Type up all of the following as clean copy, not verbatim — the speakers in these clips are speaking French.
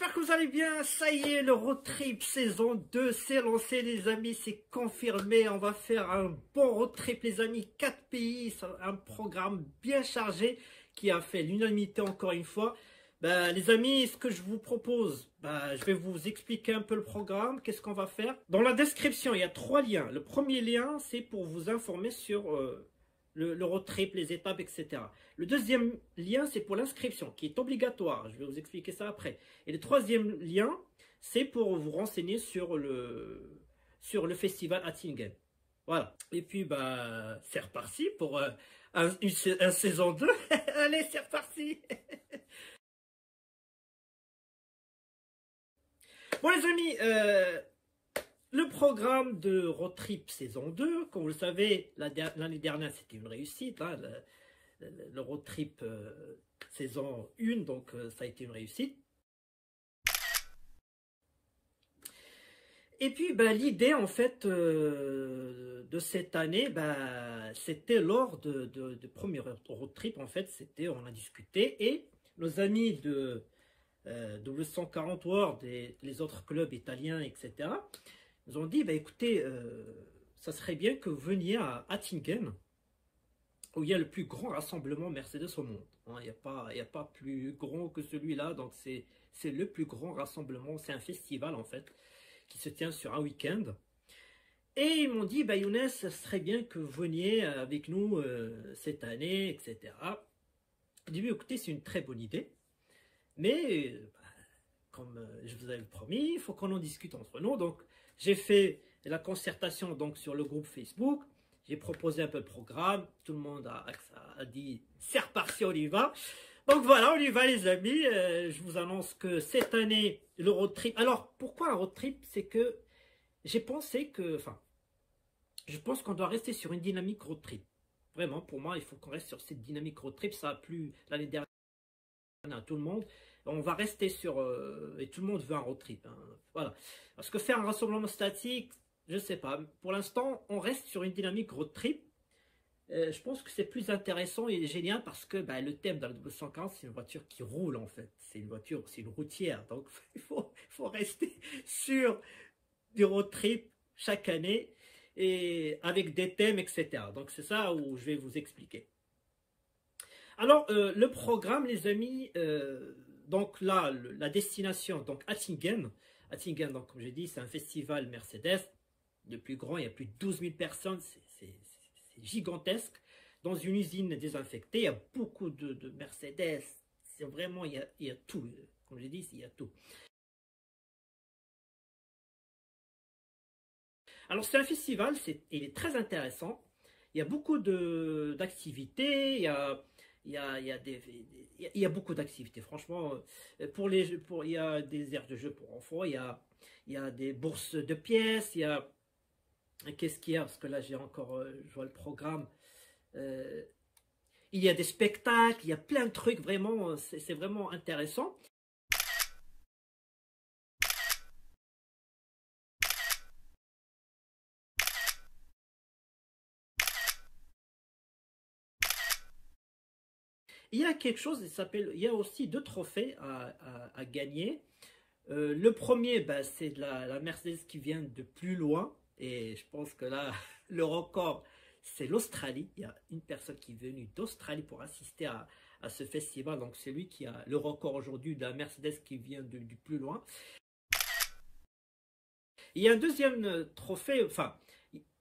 j'espère que vous allez bien. Ça y est, le road trip saison 2 s'est lancé les amis, c'est confirmé. On va faire un bon road trip les amis, 4 pays, un programme bien chargé qui a fait l'unanimité encore une fois. Les amis, ce que je vous propose, je vais vous expliquer un peu le programme, qu'est-ce qu'on va faire. Dans la description, il y a 3 liens. Le premier lien, c'est pour vous informer sur le road trip, les étapes, etc. Le deuxième lien, c'est pour l'inscription, qui est obligatoire. Je vais vous expliquer ça après. Et le troisième lien, c'est pour vous renseigner sur le festival Hattingen. Voilà. Et puis, c'est reparti pour une saison 2. Allez, c'est reparti. Bon, les amis, le programme de Road Trip saison 2, comme vous le savez, l'année dernière, c'était une réussite. Hein, le Road Trip saison 1, donc ça a été une réussite. Et puis, l'idée, en fait, de cette année, c'était lors de premier Road Trip, en fait, on a discuté, et nos amis de W140 World et les autres clubs italiens, etc., nous ont dit, écoutez, ça serait bien que vous veniez à Hattingen, où il y a le plus grand rassemblement Mercedes au monde. Hein, il n'y a pas plus grand que celui-là, donc c'est le plus grand rassemblement, c'est un festival en fait, qui se tient sur un week-end. Et ils m'ont dit, Younes, ça serait bien que vous veniez avec nous cette année, etc. J'ai dit, écoutez, c'est une très bonne idée, mais comme je vous avais promis, il faut qu'on en discute entre nous. Donc, j'ai fait la concertation donc, sur le groupe Facebook. J'ai proposé un peu le programme. Tout le monde a dit, c'est reparti, on y va. Donc voilà, on y va les amis. Je vous annonce que cette année, le road trip. Alors, pourquoi un road trip? C'est que j'ai pensé que, je pense qu'on doit rester sur une dynamique road trip. Vraiment, pour moi, il faut qu'on reste sur cette dynamique road trip. Ça a plu l'année dernière à tout le monde. On va rester sur... et tout le monde veut un road trip. Hein, voilà. Parce que faire un rassemblement statique, je ne sais pas. Pour l'instant, on reste sur une dynamique road trip. Je pense que c'est plus intéressant et génial parce que le thème dans le W140, c'est une voiture qui roule en fait. C'est une voiture, c'est une routière. Donc, il faut rester sur du road trip chaque année et avec des thèmes, etc. Donc, c'est ça où je vais vous expliquer. Alors, le programme, les amis... donc là, la destination, donc Hattingen. Hattingen, donc, comme j'ai dit, c'est un festival Mercedes. Le plus grand, il y a plus de 12 000 personnes. C'est gigantesque. Dans une usine désinfectée, il y a beaucoup de Mercedes. C'est vraiment, il y a tout. Comme j'ai dit, il y a tout. Alors, c'est un festival, il est très intéressant. Il y a beaucoup d'activités. Il y a beaucoup d'activités, franchement. Il y a des aires de jeu pour enfants, il y a des bourses de pièces, qu'est-ce qu'il y a? Parce que là, j'ai encore, je vois le programme. Il y a des spectacles, il y a plein de trucs, vraiment, c'est vraiment intéressant. Il y a quelque chose, il y a aussi 2 trophées à gagner. Le premier, c'est la Mercedes qui vient de plus loin. Et je pense que là, le record, c'est l'Australie. Il y a une personne qui est venue d'Australie pour assister à ce festival. Donc, c'est lui qui a le record aujourd'hui de la Mercedes qui vient du plus loin. Il y a un deuxième trophée.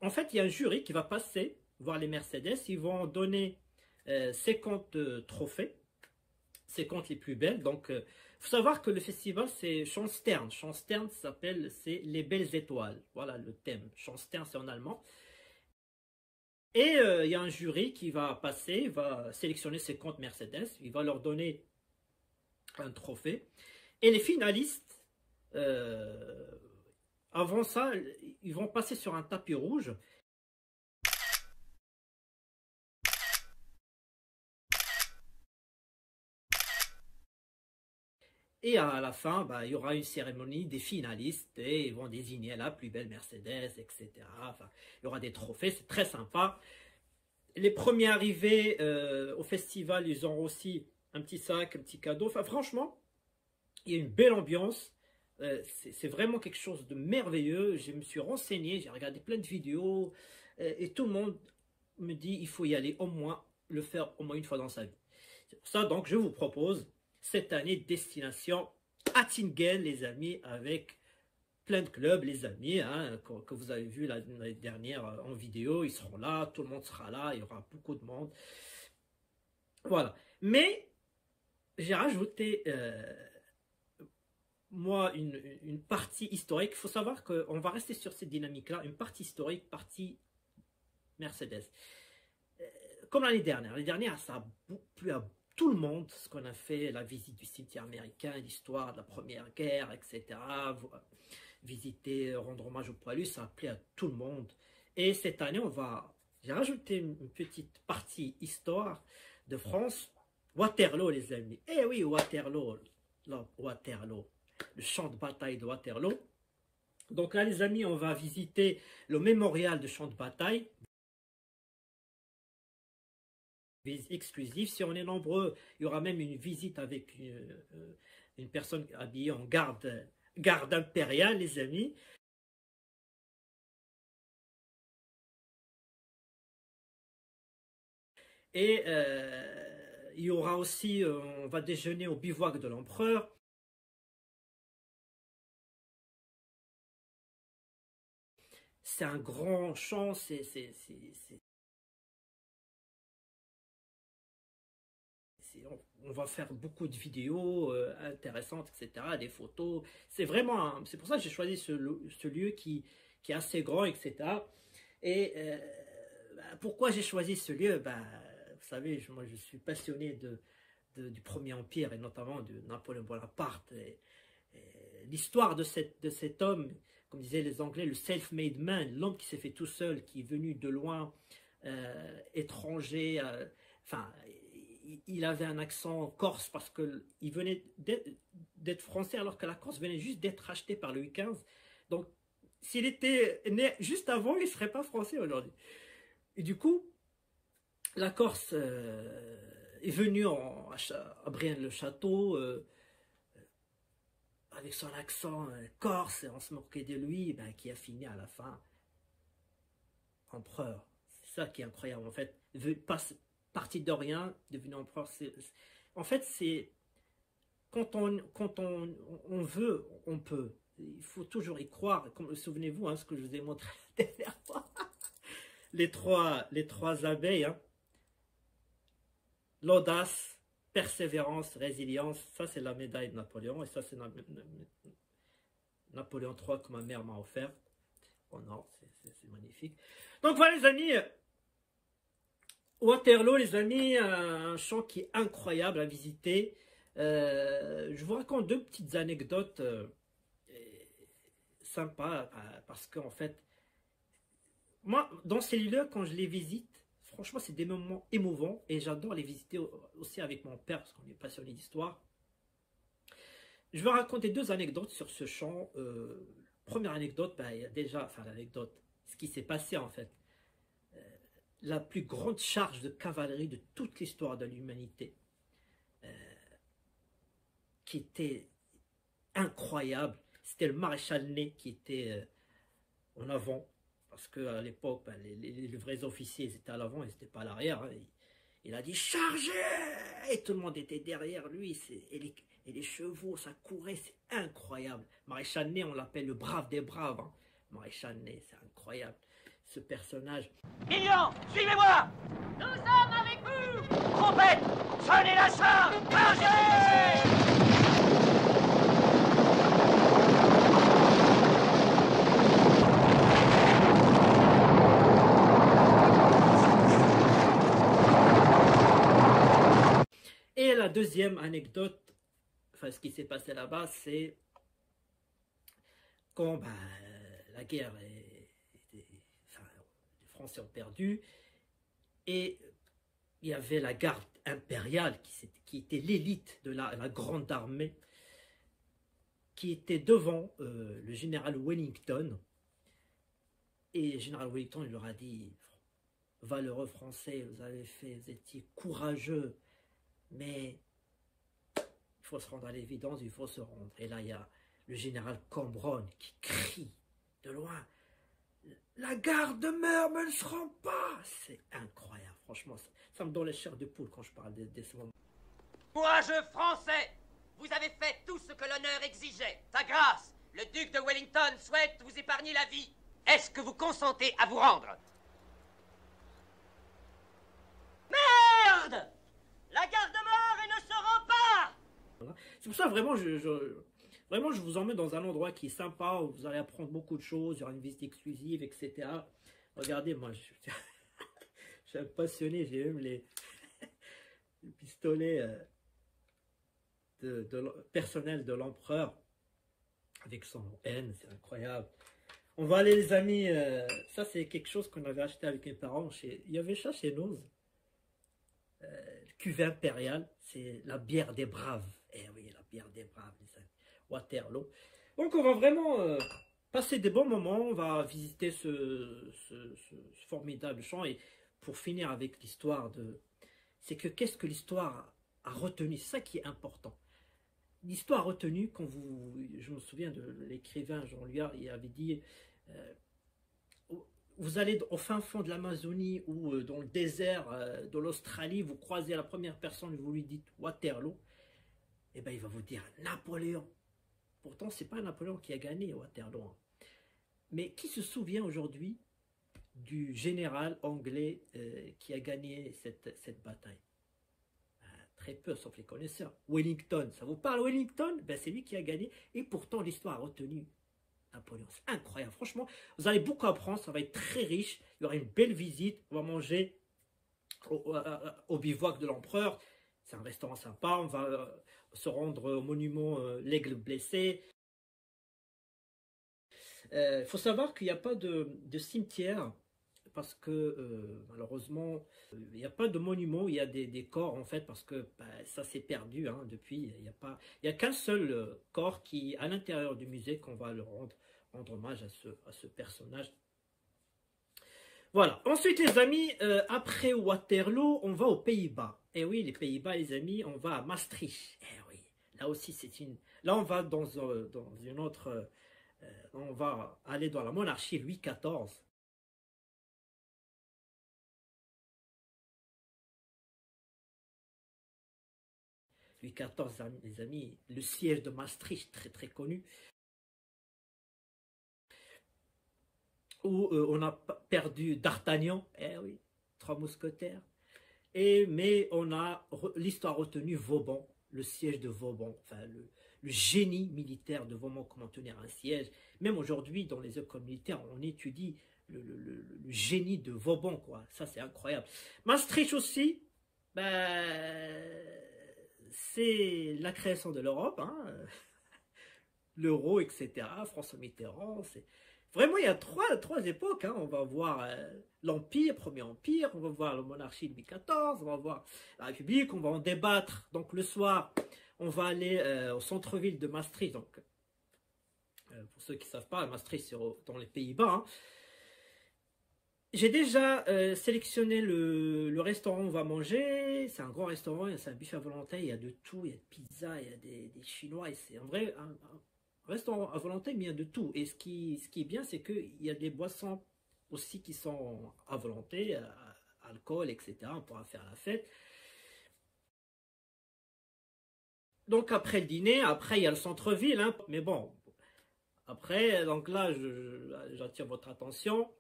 En fait, il y a un jury qui va passer voir les Mercedes. Ils vont donner 50 trophées, 50 les plus belles. Donc, il faut savoir que le festival, c'est Schönstern. Schönstern s'appelle, c'est les belles étoiles. Voilà le thème. Schönstern, c'est en allemand. Et il y a un jury qui va passer, il va sélectionner 50 Mercedes. Il va leur donner un trophée. Et les finalistes, avant ça, ils vont passer sur un tapis rouge. Et à la fin, il y aura une cérémonie des finalistes et ils vont désigner la plus belle Mercedes, etc. Il y aura des trophées, c'est très sympa. Les premiers arrivés au festival, ils auront aussi un petit sac, un petit cadeau. Franchement, Il y a une belle ambiance. C'est vraiment quelque chose de merveilleux. Je me suis renseigné, j'ai regardé plein de vidéos et tout le monde me dit il faut y aller au moins, le faire au moins une fois dans sa vie. C'est pour ça donc je vous propose cette année destination Hattingen, les amis, avec plein de clubs, les amis, hein, que vous avez vu l'année dernière en vidéo. Ils seront là, tout le monde sera là, il y aura beaucoup de monde. Voilà. Mais j'ai rajouté moi une partie historique. Il faut savoir qu'on va rester sur cette dynamique-là, une partie historique, partie Mercedes. Comme l'année dernière, ça a plu à tout le monde, ce qu'on a fait, la visite du cimetière américain, l'histoire de la Première Guerre, etc. Visiter, rendre hommage aux poilus, ça a plu à tout le monde. Et cette année, j'ai rajouté une petite partie histoire de France. Waterloo, les amis. Eh oui, Waterloo. Là, Waterloo. Le champ de bataille de Waterloo. Donc là, les amis, on va visiter le mémorial de champ de bataille. Visite exclusive. Si on est nombreux, il y aura même une visite avec une personne habillée en garde impériale, les amis. Et il y aura aussi, on va déjeuner au bivouac de l'empereur. C'est un grand champ, on va faire beaucoup de vidéos intéressantes, etc., des photos. C'est vraiment, c'est pour ça que j'ai choisi ce lieu qui est assez grand, etc. Et pourquoi j'ai choisi ce lieu? Vous savez, moi je suis passionné du Premier Empire et notamment de Napoléon Bonaparte. L'histoire de cet homme, comme disaient les Anglais, le self-made man, l'homme qui s'est fait tout seul, qui est venu de loin, étranger, enfin, il avait un accent corse parce qu'il venait d'être français alors que la Corse venait juste d'être rachetée par Louis XV. Donc, s'il était né juste avant, il ne serait pas français aujourd'hui. Et du coup, la Corse est venue à Brienne-le-Château avec son accent corse, et on se moquait de lui, qui a fini à la fin empereur. C'est ça qui est incroyable. En fait, parti de rien, devenu empereur. En fait, c'est quand on veut, on peut. Il faut toujours y croire. Souvenez-vous, hein, ce que je vous ai montré la dernière fois. Les trois abeilles, hein. L'audace, persévérance, résilience, ça c'est la médaille de Napoléon, et ça c'est Napoléon III que ma mère m'a offert. Oh non, c'est magnifique. Donc voilà les amis, Waterloo les amis, un champ qui est incroyable à visiter. Je vous raconte deux petites anecdotes sympas, parce qu'en fait, moi dans ces lieux, quand je les visite, franchement, c'est des moments émouvants et j'adore les visiter aussi avec mon père parce qu'on est passionné d'histoire. Je vais raconter deux anecdotes sur ce champ. Première anecdote, il y a déjà, enfin l'anecdote, ce qui s'est passé en fait. La plus grande charge de cavalerie de toute l'histoire de l'humanité, qui était incroyable. C'était le maréchal Ney qui était en avant. Parce qu'à l'époque, les vrais officiers ils étaient à l'avant, ils n'étaient pas à l'arrière. Hein. Il a dit chargez! Et tout le monde était derrière lui. Et les chevaux, ça courait, c'est incroyable. Maréchal Ney, on l'appelle le brave des braves. Hein. Maréchal Ney, c'est incroyable. Ce personnage. Millions, suivez-moi! Nous sommes avec vous! Trompette, sonnez la charge! Marchez! Et la deuxième anecdote, enfin ce qui s'est passé là-bas, c'est quand la guerre les Français ont perdu et il y avait la garde impériale qui était l'élite de la grande armée qui était devant le général Wellington. Et le général Wellington il leur a dit valeureux Français, vous étiez courageux, mais il faut se rendre à l'évidence, il faut se rendre. Et là, il y a le général Cambronne qui crie de loin, la garde demeure, mais elle ne se rend pas. C'est incroyable, franchement, ça me donne les chairs de poule quand je parle de ce moment. Courageux Français, vous avez fait tout ce que l'honneur exigeait. Sa grâce, le duc de Wellington souhaite vous épargner la vie. Est-ce que vous consentez à vous rendre? Merde! La garde demeure et ne se rend pas! Voilà. C'est pour ça, vraiment, vraiment, je vous emmène dans un endroit qui est sympa, où vous allez apprendre beaucoup de choses, il y aura une visite exclusive, etc. Regardez, moi, je suis un passionné, j'ai même les pistolets personnel de l'empereur avec son N, c'est incroyable. On va aller les amis, ça c'est quelque chose qu'on avait acheté avec mes parents, il y avait ça chez nous, cuvée impériale, c'est la bière des braves, eh oui la bière des braves les amis, Waterloo. Donc on va vraiment passer des bons moments, on va visiter ce formidable champ et pour finir avec l'histoire c'est que qu'est-ce que l'histoire a retenu, c'est ça qui est important. L'histoire retenue, quand je me souviens de l'écrivain Jean Luard, il avait dit vous allez au fin fond de l'Amazonie ou dans le désert de l'Australie, vous croisez la première personne, vous lui dites Waterloo, et ben il va vous dire Napoléon. Pourtant, c'est pas Napoléon qui a gagné Waterloo. Hein. Mais qui se souvient aujourd'hui du général anglais qui a gagné cette bataille? Très peu, sauf les connaisseurs. Wellington, ça vous parle Wellington? Ben, c'est lui qui a gagné. Et pourtant, l'histoire a retenu Napoléon. C'est incroyable. Franchement, vous allez beaucoup apprendre. Ça va être très riche. Il y aura une belle visite. On va manger au bivouac de l'empereur. C'est un restaurant sympa. On va se rendre au monument l'Aigle blessé. Il faut savoir qu'il n'y a pas de cimetière. Parce que malheureusement, il n'y a pas de monument, il y a des corps en fait, parce que ça s'est perdu hein, depuis. Il n'y a qu'un seul corps qui à l'intérieur du musée qu'on va le rendre hommage à ce personnage. Voilà. Ensuite les amis, après Waterloo, on va aux Pays-Bas. Et oui, les Pays-Bas les amis, on va à Maastricht. Et oui, là aussi c'est une... Là on va dans une autre... on va aller dans la monarchie Louis XIV. Louis XIV, les amis, le siège de Maastricht, très très connu, où on a perdu D'Artagnan, eh oui, 3 mousquetaires, mais on a l'histoire retenue Vauban, le siège de Vauban, enfin le génie militaire de Vauban, comment tenir un siège. Même aujourd'hui, dans les écoles militaires, on étudie le génie de Vauban, quoi. Ça, c'est incroyable. Maastricht aussi, c'est la création de l'Europe, hein, l'euro, etc. François Mitterrand, vraiment il y a trois époques. Hein. On va voir l'Empire, Premier Empire, on va voir la monarchie de Louis XIV, on va voir la République, on va en débattre. Donc le soir, on va aller au centre-ville de Maastricht. Donc, pour ceux qui ne savent pas, Maastricht c'est dans les Pays-Bas. Hein. J'ai déjà sélectionné le restaurant où on va manger. C'est un grand restaurant, c'est un buffet à volonté, il y a de tout, il y a de pizza, il y a des chinois. C'est un vrai un restaurant à volonté, mais il y a de tout. Et ce qui est bien, c'est qu'il y a des boissons aussi qui sont à volonté, alcool, etc. On pourra faire la fête. Donc après le dîner, après il y a le centre-ville. Hein. Mais bon, après, donc là, j'attire votre attention.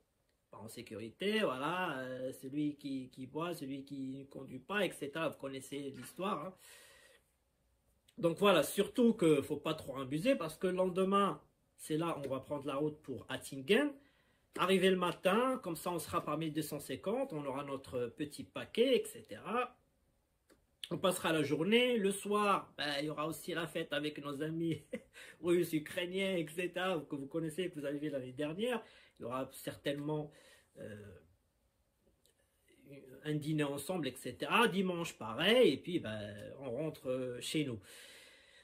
En sécurité, voilà, celui qui boit, celui qui ne conduit pas, etc. Vous connaissez l'histoire. Hein. Donc voilà, surtout qu'il ne faut pas trop abuser parce que le lendemain, c'est là on va prendre la route pour Hattingen. Arrivé le matin, comme ça on sera par 1250, on aura notre petit paquet, etc. On passera la journée. Le soir, il y aura aussi la fête avec nos amis russes, ukrainiens, etc. que vous connaissez, que vous avez vu l'année dernière. Il y aura certainement un dîner ensemble, etc. Dimanche, pareil. Et puis, on rentre chez nous.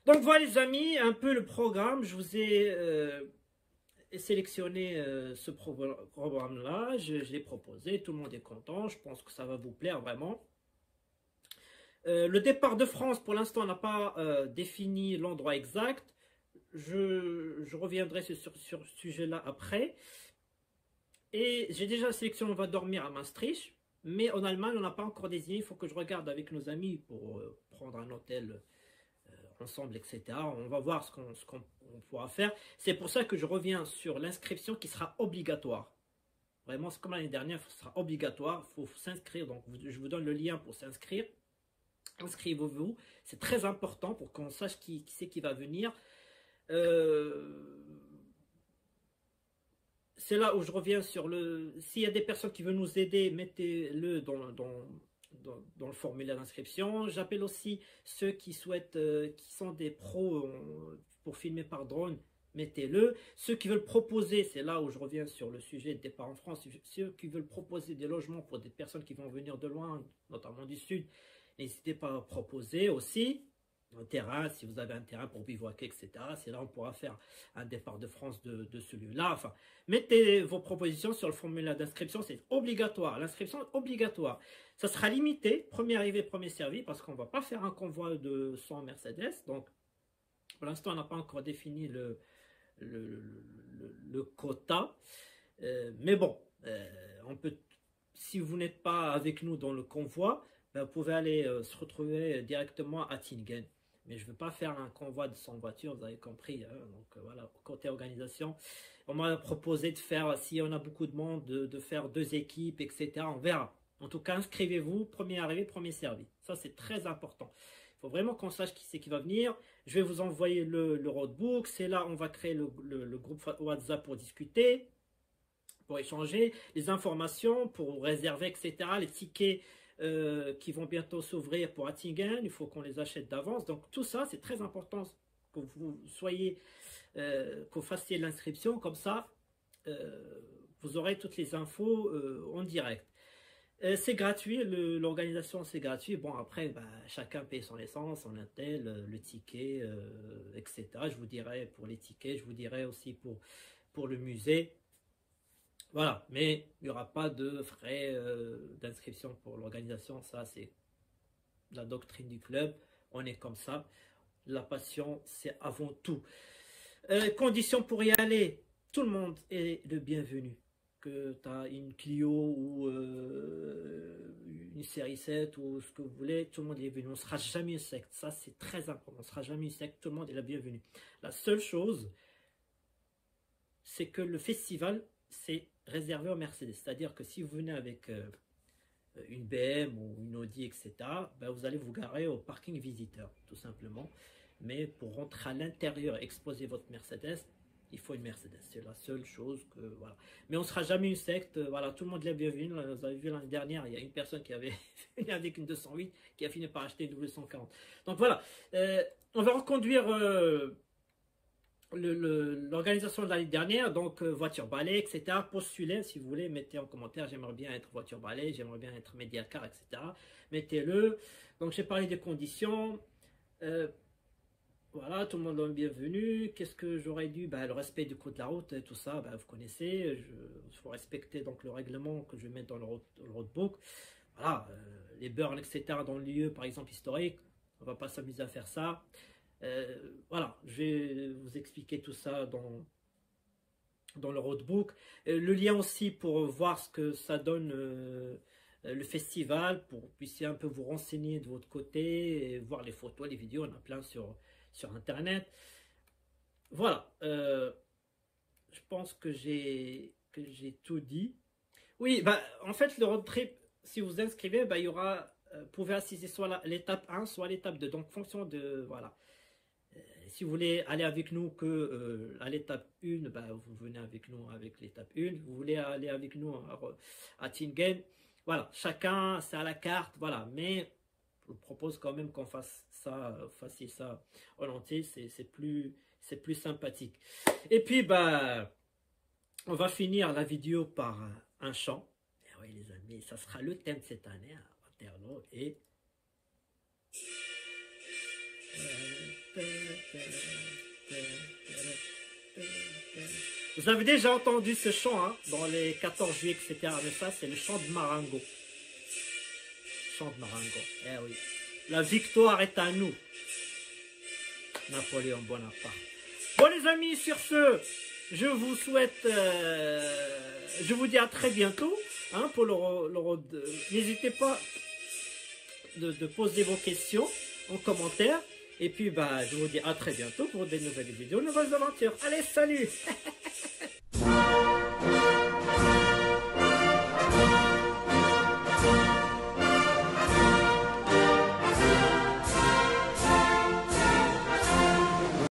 Donc, voilà les amis, un peu le programme. Je vous ai sélectionné ce programme-là. Je l'ai proposé. Tout le monde est content. Je pense que ça va vous plaire vraiment. Le départ de France, pour l'instant, on n'a pas défini l'endroit exact. Je reviendrai sur ce sujet-là après. Et j'ai déjà sélectionné, on va dormir à Maastricht. Mais en Allemagne, on n'a pas encore désigné. Il faut que je regarde avec nos amis pour prendre un hôtel ensemble, etc. On va voir ce qu'on pourra faire. C'est pour ça que je reviens sur l'inscription qui sera obligatoire. Vraiment, c'est comme l'année dernière, ce sera obligatoire. Il faut s'inscrire. Donc, je vous donne le lien pour s'inscrire. Inscrivez-vous. C'est très important pour qu'on sache qui c'est qui va venir. C'est là où je reviens sur le... S'il y a des personnes qui veulent nous aider, mettez-le dans le formulaire d'inscription. J'appelle aussi ceux qui souhaitent, qui sont des pros pour filmer par drone, mettez-le. Ceux qui veulent proposer, c'est là où je reviens sur le sujet de départ en France, ceux qui veulent proposer des logements pour des personnes qui vont venir de loin, notamment du sud, n'hésitez pas à proposer aussi. Un terrain, si vous avez un terrain pour bivouaquer, etc. C'est là on pourra faire un départ de France de celui-là. Enfin, mettez vos propositions sur le formulaire d'inscription, c'est obligatoire. L'inscription est obligatoire. Ça sera limité, premier arrivé, premier servi, parce qu'on ne va pas faire un convoi de 100 Mercedes. Donc, pour l'instant, on n'a pas encore défini le quota. Mais bon, on peut, si vous n'êtes pas avec nous dans le convoi, ben, vous pouvez aller se retrouver directement à Tingen. Mais je ne veux pas faire un convoi de 100 voitures, vous avez compris. Hein. Donc voilà, côté organisation, on m'a proposé de faire, si on a beaucoup de monde, de faire 2 équipes, etc. On verra. En tout cas, inscrivez-vous, premier arrivé, premier servi. Ça, c'est très important. Il faut vraiment qu'on sache qui c'est qui va venir. Je vais vous envoyer le roadbook. C'est là on va créer le groupe WhatsApp pour discuter, pour échanger, les informations, pour réserver, etc. Les tickets qui vont bientôt s'ouvrir pour Hattingen, il faut qu'on les achète d'avance. Donc tout ça, c'est très important que vous soyez, que vous fassiez l'inscription, comme ça, vous aurez toutes les infos en direct. C'est gratuit, l'organisation c'est gratuit. Bon après, bah, chacun paye son essence, son hôtel, le ticket, etc. Je vous dirai pour les tickets, je vous dirai aussi pour le musée. Voilà, mais il n'y aura pas de frais d'inscription pour l'organisation. Ça, c'est la doctrine du club. On est comme ça. La passion, c'est avant tout. Conditions pour y aller. Tout le monde est le bienvenu. Que tu as une Clio ou une série 7 ou ce que vous voulez, tout le monde est bienvenu. On ne sera jamais une secte. Ça, c'est très important. On ne sera jamais une secte. Tout le monde est le bienvenu. La seule chose, c'est que le festival, c'est réservé aux Mercedes. C'est-à-dire que si vous venez avec une BM ou une Audi, etc., ben vous allez vous garer au parking visiteur, tout simplement. Mais pour rentrer à l'intérieur et exposer votre Mercedes, il faut une Mercedes. C'est la seule chose que... Voilà. Mais on ne sera jamais une secte. Voilà, tout le monde est bienvenu. Vous avez vu l'année dernière, il y a une personne qui avait fini avec une 208 qui a fini par acheter une W140. Donc voilà. On va reconduire... l'organisation de l'année dernière, donc voiture balai, etc. Postulez si vous voulez, mettez en commentaire, j'aimerais bien être voiture balai, j'aimerais bien être médiacar, etc. Mettez-le. Donc j'ai parlé des conditions. Voilà, tout le monde est bienvenu. Qu'est-ce que j'aurais dû, le respect du code de la route, tout ça, vous connaissez. Il faut respecter donc le règlement que je vais mettre dans le roadbook. Voilà, les burns, etc. dans le lieu, par exemple historique, on va pas s'amuser à faire ça. Voilà, je vais vous expliquer tout ça dans le roadbook. Le lien aussi pour voir ce que ça donne le festival, pour que vous puissiez un peu vous renseigner de votre côté, et voir les photos, les vidéos, on a plein sur internet. Voilà, je pense que j'ai tout dit. Oui, en fait le road trip, si vous inscrivez, il y aura, vous pouvez assister soit l'étape 1, soit l'étape 2, donc fonction de, voilà. Si vous voulez aller avec nous que à l'étape 1, vous venez avec nous avec l'étape 1. Vous voulez aller avec nous à Tingen, voilà, chacun c'est à la carte, voilà. Mais je vous propose quand même qu'on fasse ça, fassiez ça en entier, c'est plus sympathique. Et puis on va finir la vidéo par un chant. Et oui les amis, ça sera le thème de cette année à Waterloo et vous avez déjà entendu ce chant hein, dans les 14 juillet, etc. Mais ça, c'est le chant de Marengo. Chant de Marengo. Eh oui. La victoire est à nous. Napoléon Bonaparte. Bon les amis, sur ce, je vous souhaite, je vous dis à très bientôt. Hein, pour n'hésitez pas de poser vos questions en commentaire. Et puis bah, je vous dis à très bientôt pour des nouvelles vidéos, de nouvelles aventures. Allez, salut!